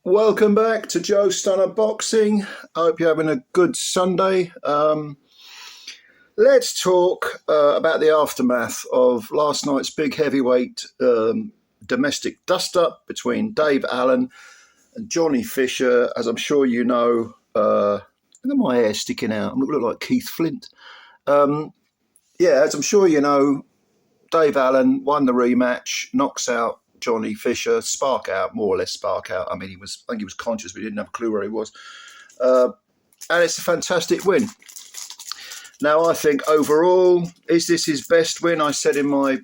Welcome back to Joe Stunner Boxing. I hope you're having a good Sunday. Let's talk about the aftermath of last night's big heavyweight domestic dust-up between Dave Allen and Johnny Fisher. As I'm sure you know, look at my hair sticking out. I look like Keith Flint. As I'm sure you know, Dave Allen won the rematch, knocks out Johnny Fisher, more or less spark out. I mean, I think he was conscious, but he didn't have a clue where he was. And it's a fantastic win. Now, I think overall, is this his best win? I said in my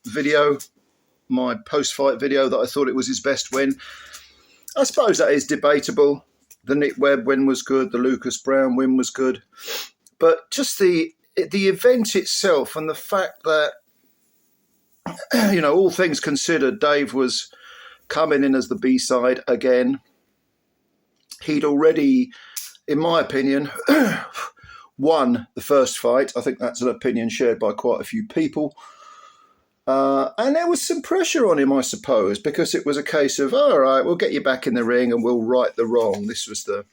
video, my post-fight video, that I thought it was his best win. I suppose that is debatable. The Nick Webb win was good. The Lucas Brown win was good. But just the event itself and the fact that, all things considered, Dave was coming in as the B-side again. He'd already, in my opinion, won the first fight. I think that's an opinion shared by quite a few people. And there was some pressure on him, I suppose, because it was a case of, all right, we'll get you back in the ring and we'll right the wrong. This was the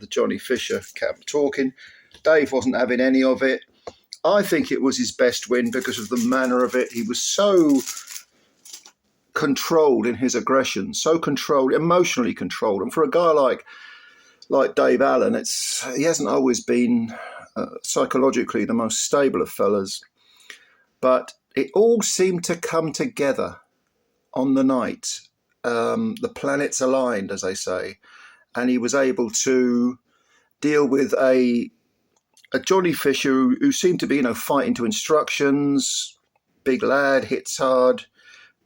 Johnny Fisher camp talking. Dave wasn't having any of it. I think it was his best win because of the manner of it. He was so controlled in his aggression, so controlled, emotionally controlled. And for a guy like Dave Allen, he hasn't always been psychologically the most stable of fellas. But it all seemed to come together on the night. The planets aligned, as they say. And he was able to deal with a Johnny Fisher who seemed to be, fighting to instructions, big lad, hits hard,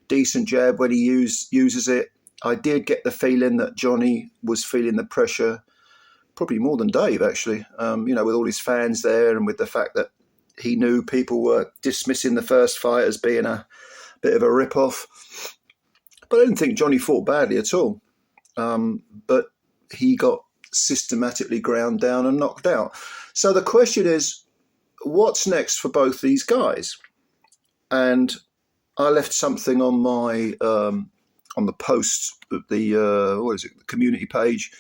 decent jab when he uses it. I did get the feeling that Johnny was feeling the pressure, probably more than Dave, actually, with all his fans there and with the fact that he knew people were dismissing the first fight as being a bit of a rip-off. But I didn't think Johnny fought badly at all. But he got systematically ground down and knocked out. So the question is, what's next for both these guys? And I left something on my on the post, the community page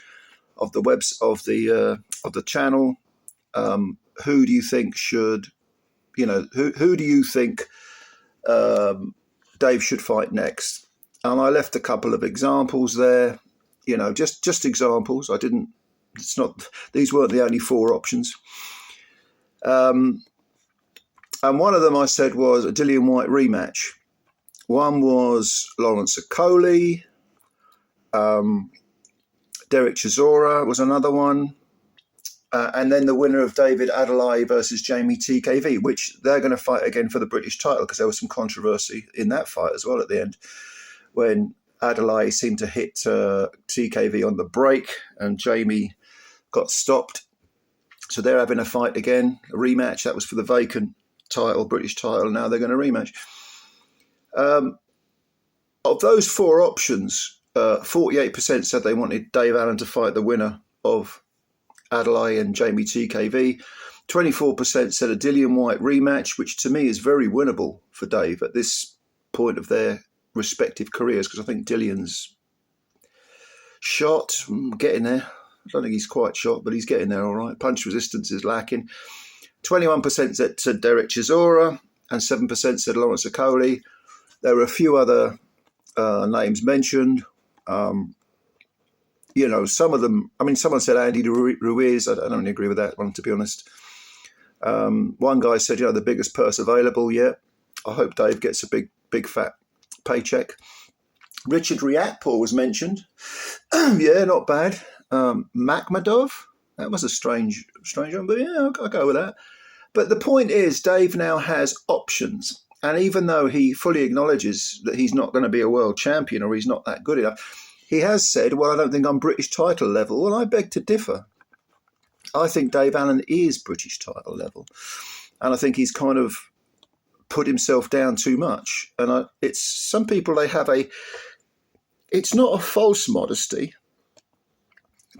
of the of the channel. Who do you think should, who do you think Dave should fight next? And I left a couple of examples there. Just examples. These weren't the only four options. And one of them I said was a Dillian Whyte rematch. One was Lawrence Okolie. Derek Chisora was another one. And then the winner of David Adeleye versus Jamie TKV, which they're going to fight again for the British title because there was some controversy in that fight as well at the end when Adeleye seemed to hit TKV on the break and Jamie got stopped. So they're having a fight again, a rematch. That was for the vacant title, British title. Now they're going to rematch. Of those four options, 48% said they wanted Dave Allen to fight the winner of Adeleye and Jamie TKV. 24% said a Dillian Whyte rematch, which to me is very winnable for Dave at this point of their respective careers, because I think Dillian's shot, getting there. I don't think he's quite shot, but he's getting there all right. Punch resistance is lacking. 21% said Derek Chisora and 7% said Lawrence Okolie. There were a few other names mentioned. Some of them, someone said Andy Ruiz. I don't really agree with that one, to be honest. One guy said, the biggest purse available. Yeah, I hope Dave gets a big fat paycheck. Richard Riakporhe was mentioned. Yeah, not bad. Makhmadov, that was a strange one, but yeah, I'll go with that. But the point is, Dave now has options. And even though he fully acknowledges that he's not going to be a world champion or he's not that good enough, he has said, well, I don't think I'm British title level. Well, I beg to differ. I think Dave Allen is British title level. And I think he's kind of put himself down too much. And some people, it's not a false modesty,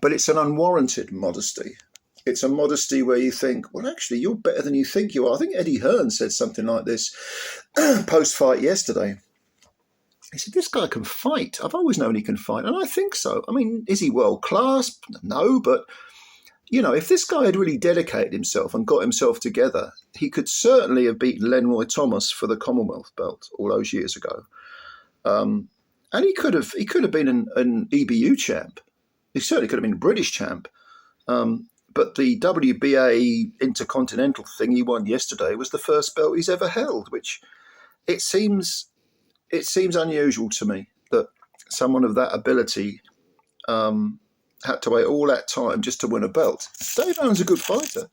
but it's an unwarranted modesty. It's a modesty where you think, well, actually, you're better than you think you are. I think Eddie Hearn said something like this post-fight yesterday. He said, this guy can fight. I've always known he can fight. And I think so. I mean, is he world class? No, but, if this guy had really dedicated himself and got himself together, he could certainly have beaten Lenroy Thomas for the Commonwealth belt all those years ago. And he could have been an EBU champ. He certainly could have been a British champ. But the WBA Intercontinental thing he won yesterday was the first belt he's ever held, which it seems unusual to me that someone of that ability had to wait all that time just to win a belt. Dave Allen's a good fighter,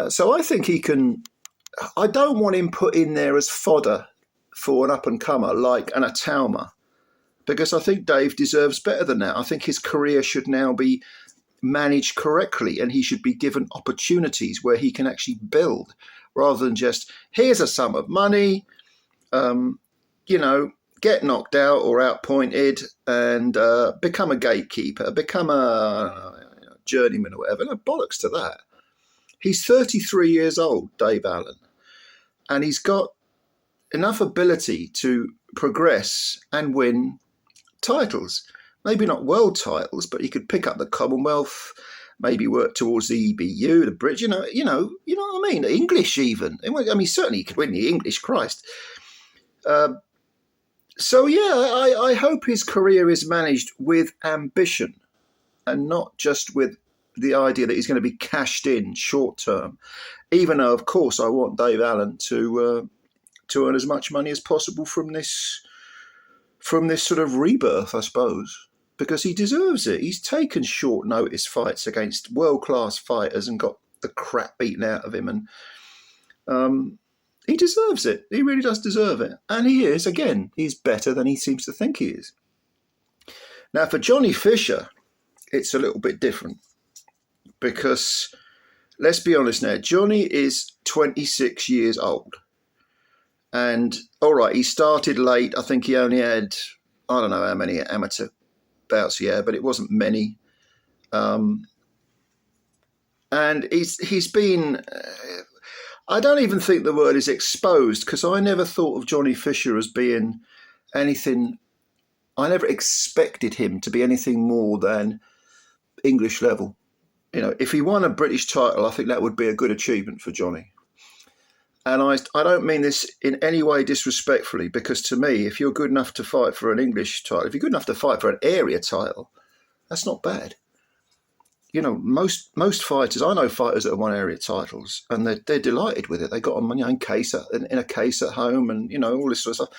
So I think he can. I don't want him put in there as fodder for an up-and-comer like an Atauma, because I think Dave deserves better than that. I think his career should now be managed correctly, and he should be given opportunities where he can actually build, rather than just, here's a sum of money, get knocked out or outpointed and become a gatekeeper, become a journeyman or whatever. No, bollocks to that. He's 33 years old, Dave Allen, and he's got enough ability to progress and win titles. Maybe not world titles, but he could pick up the Commonwealth, maybe work towards the EBU, the British, you know what I mean? The English even. I mean, certainly he could win the English, Christ. So, yeah, I hope his career is managed with ambition and not just with the idea that he's going to be cashed in short term, even though, of course, I want Dave Allen to earn as much money as possible from this sort of rebirth, I suppose, because he deserves it. He's taken short notice fights against world-class fighters and got the crap beaten out of him, and he deserves it. He really does deserve it. And he is, again, he's better than he seems to think he is. Now, for Johnny Fisher, it's a little bit different because, let's be honest now, Johnny is 26 years old. And, all right, he started late. I think he only had, I don't know how many amateur bouts he had, but it wasn't many. And he's been... I don't even think the word is exposed, because I never thought of Johnny Fisher as being anything. I never expected him to be anything more than English level. If he won a British title, I think that would be a good achievement for Johnny. And I don't mean this in any way disrespectfully, because to me, if you're good enough to fight for an English title, if you're good enough to fight for an area title, that's not bad. Most fighters, I know fighters that have won area titles, and they're delighted with it. They got them in a case at home, and all this sort of stuff.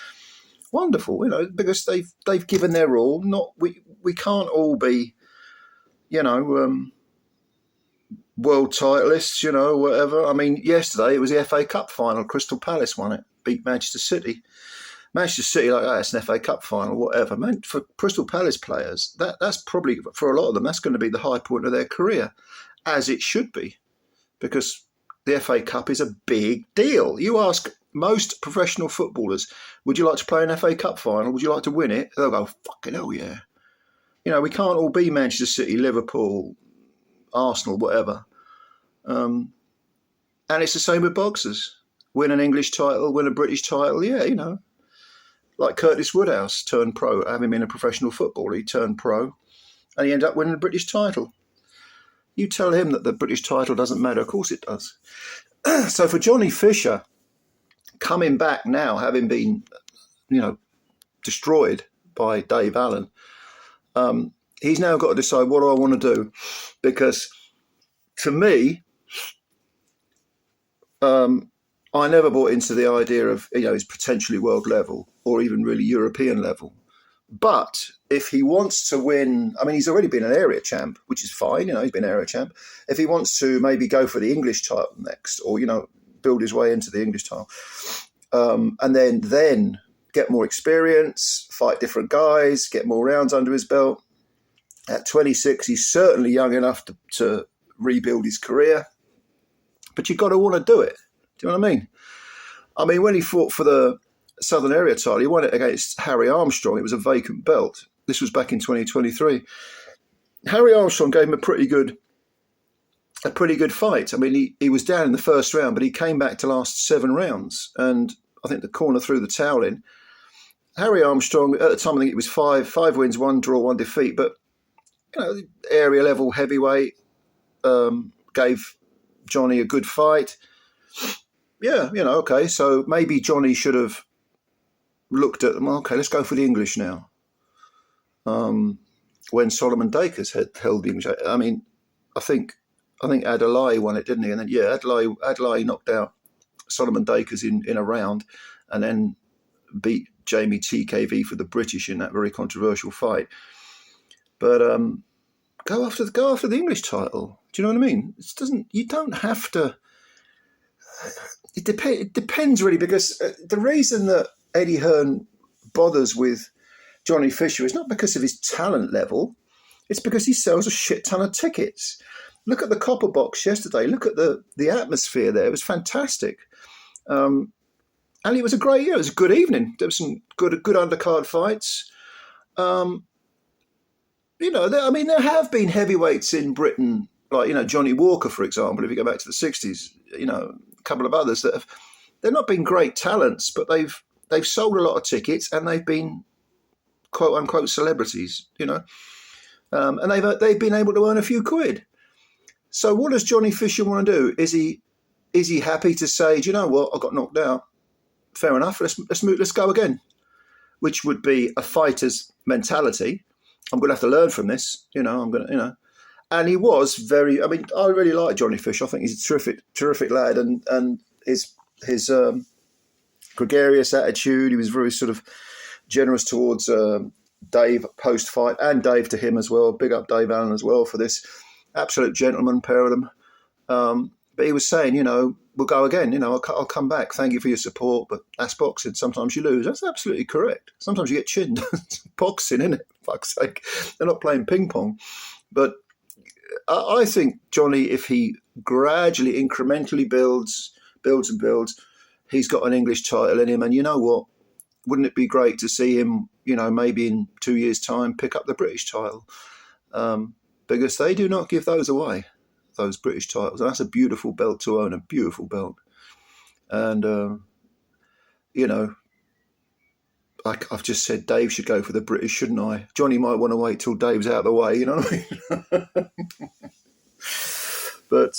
Wonderful, because they've given their all. We can't all be, world titleists, whatever. I mean, yesterday it was the FA Cup final. Crystal Palace won it, beat Manchester City. Manchester City, it's an FA Cup final, whatever. Man, for Crystal Palace players, that's probably, for a lot of them, that's going to be the high point of their career, as it should be, because the FA Cup is a big deal. You ask most professional footballers, would you like to play an FA Cup final? Would you like to win it? They'll go, fucking hell, yeah. We can't all be Manchester City, Liverpool, Arsenal, whatever. And it's the same with boxers. Win an English title, win a British title, yeah, like Curtis Woodhouse turned pro, having been a professional footballer, he turned pro, and he ended up winning a British title. You tell him that the British title doesn't matter, of course it does. So for Johnny Fisher, coming back now, having been, destroyed by Dave Allen, he's now got to decide, what do I want to do? Because to me, I never bought into the idea of, his potentially world level or even really European level. But if he wants to win, I mean, he's already been an area champ, which is fine. He's been area champ. If he wants to maybe go for the English title next, or, build his way into the English title, and then get more experience, fight different guys, get more rounds under his belt. At 26, he's certainly young enough to rebuild his career. But you've got to want to do it. Do you know what I mean? I mean, when he fought for the Southern Area title, he won it against Harry Armstrong. It was a vacant belt. This was back in 2023. Harry Armstrong gave him a pretty good fight. I mean, he was down in the first round, but he came back to last 7 rounds. And I think the corner threw the towel in. Harry Armstrong, at the time I think it was five wins, 1 draw, 1 defeat, but area level heavyweight, gave Johnny a good fight. Yeah, okay, so maybe Johnny should have looked at them. Okay, let's go for the English now. When Solomon Dacres had held the English, I mean, I think Adeleye won it, didn't he? And then Adeleye knocked out Solomon Dacres in a round, and then beat Jamie TKV for the British in that very controversial fight. But go after the English title. Do you know what I mean? You don't have to. It depends really, because the reason that Eddie Hearn bothers with Johnny Fisher is not because of his talent level. It's because he sells a shit ton of tickets. Look at the Copper Box yesterday. Look at the atmosphere there. It was fantastic. And it was a great year. It was a good evening. There was some good undercard fights. There have been heavyweights in Britain, like, Johnny Walker, for example, if you go back to the 60s, a couple of others they've not been great talents, but they've sold a lot of tickets and they've been quote unquote celebrities, and they've been able to earn a few quid. So what does Johnny Fisher want to do? Is he happy to say, do you know what, I got knocked out? Fair enough. Let's go again, which would be a fighter's mentality. I'm going to have to learn from this. And he was very. I mean, I really like Johnny Fisher. I think he's a terrific lad, and his gregarious attitude. He was very sort of generous towards Dave post fight, and Dave to him as well. Big up Dave Allen as well for this. Absolute gentleman, pair of them. But he was saying, we'll go again. I'll come back. Thank you for your support, but that's boxing. Sometimes you lose. That's absolutely correct. Sometimes you get chinned. It's boxing, isn't it? Fuck's sake. They're not playing ping pong. But I think Johnny, if he gradually, incrementally builds, he's got an English title in him. And you know what? Wouldn't it be great to see him, maybe in 2 years' time, pick up the British title? Because they do not give those away, those British titles. And that's a beautiful belt to own, a beautiful belt. And, I've just said Dave should go for the British, shouldn't I? Johnny might want to wait till Dave's out of the way, you know what I mean? But,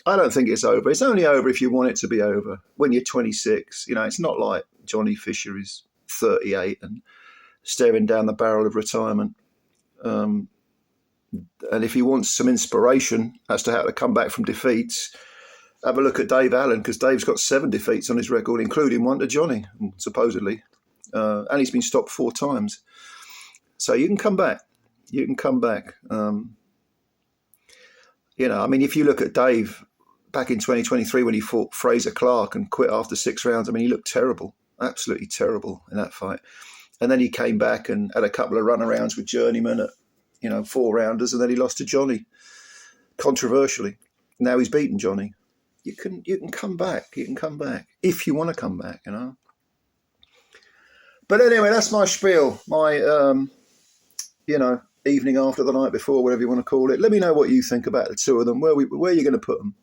I don't think it's over. It's only over if you want it to be over. When you're 26, it's not like Johnny Fisher is 38 and staring down the barrel of retirement. And if he wants some inspiration as to how to come back from defeats, have a look at Dave Allen, because Dave's got 7 defeats on his record, including one to Johnny, supposedly. And he's been stopped 4 times. So you can come back. You can come back. If you look at Dave back in 2023 when he fought Fraser Clark and quit after 6 rounds, he looked terrible, absolutely terrible in that fight. And then he came back and had a couple of runarounds with Journeyman at, 4-rounders, and then he lost to Johnny, controversially. Now he's beaten Johnny. You can come back. You can come back if you want to come back, But anyway, that's my spiel. My, evening after the night before, whatever you want to call it. Let me know what you think about the 2 of them. Where you're going to put them?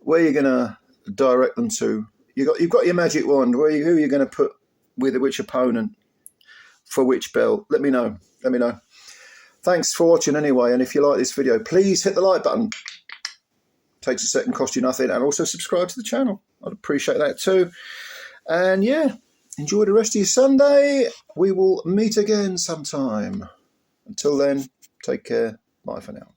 Where you're going to direct them to? You've got your magic wand. Who are you going to put with which opponent for which belt? Let me know. Thanks for watching anyway. And if you like this video, please hit the like button. Takes a second, costs you nothing, and also subscribe to the channel. I'd appreciate that too. And yeah, enjoy the rest of your Sunday. We will meet again sometime. Until then, take care. Bye for now.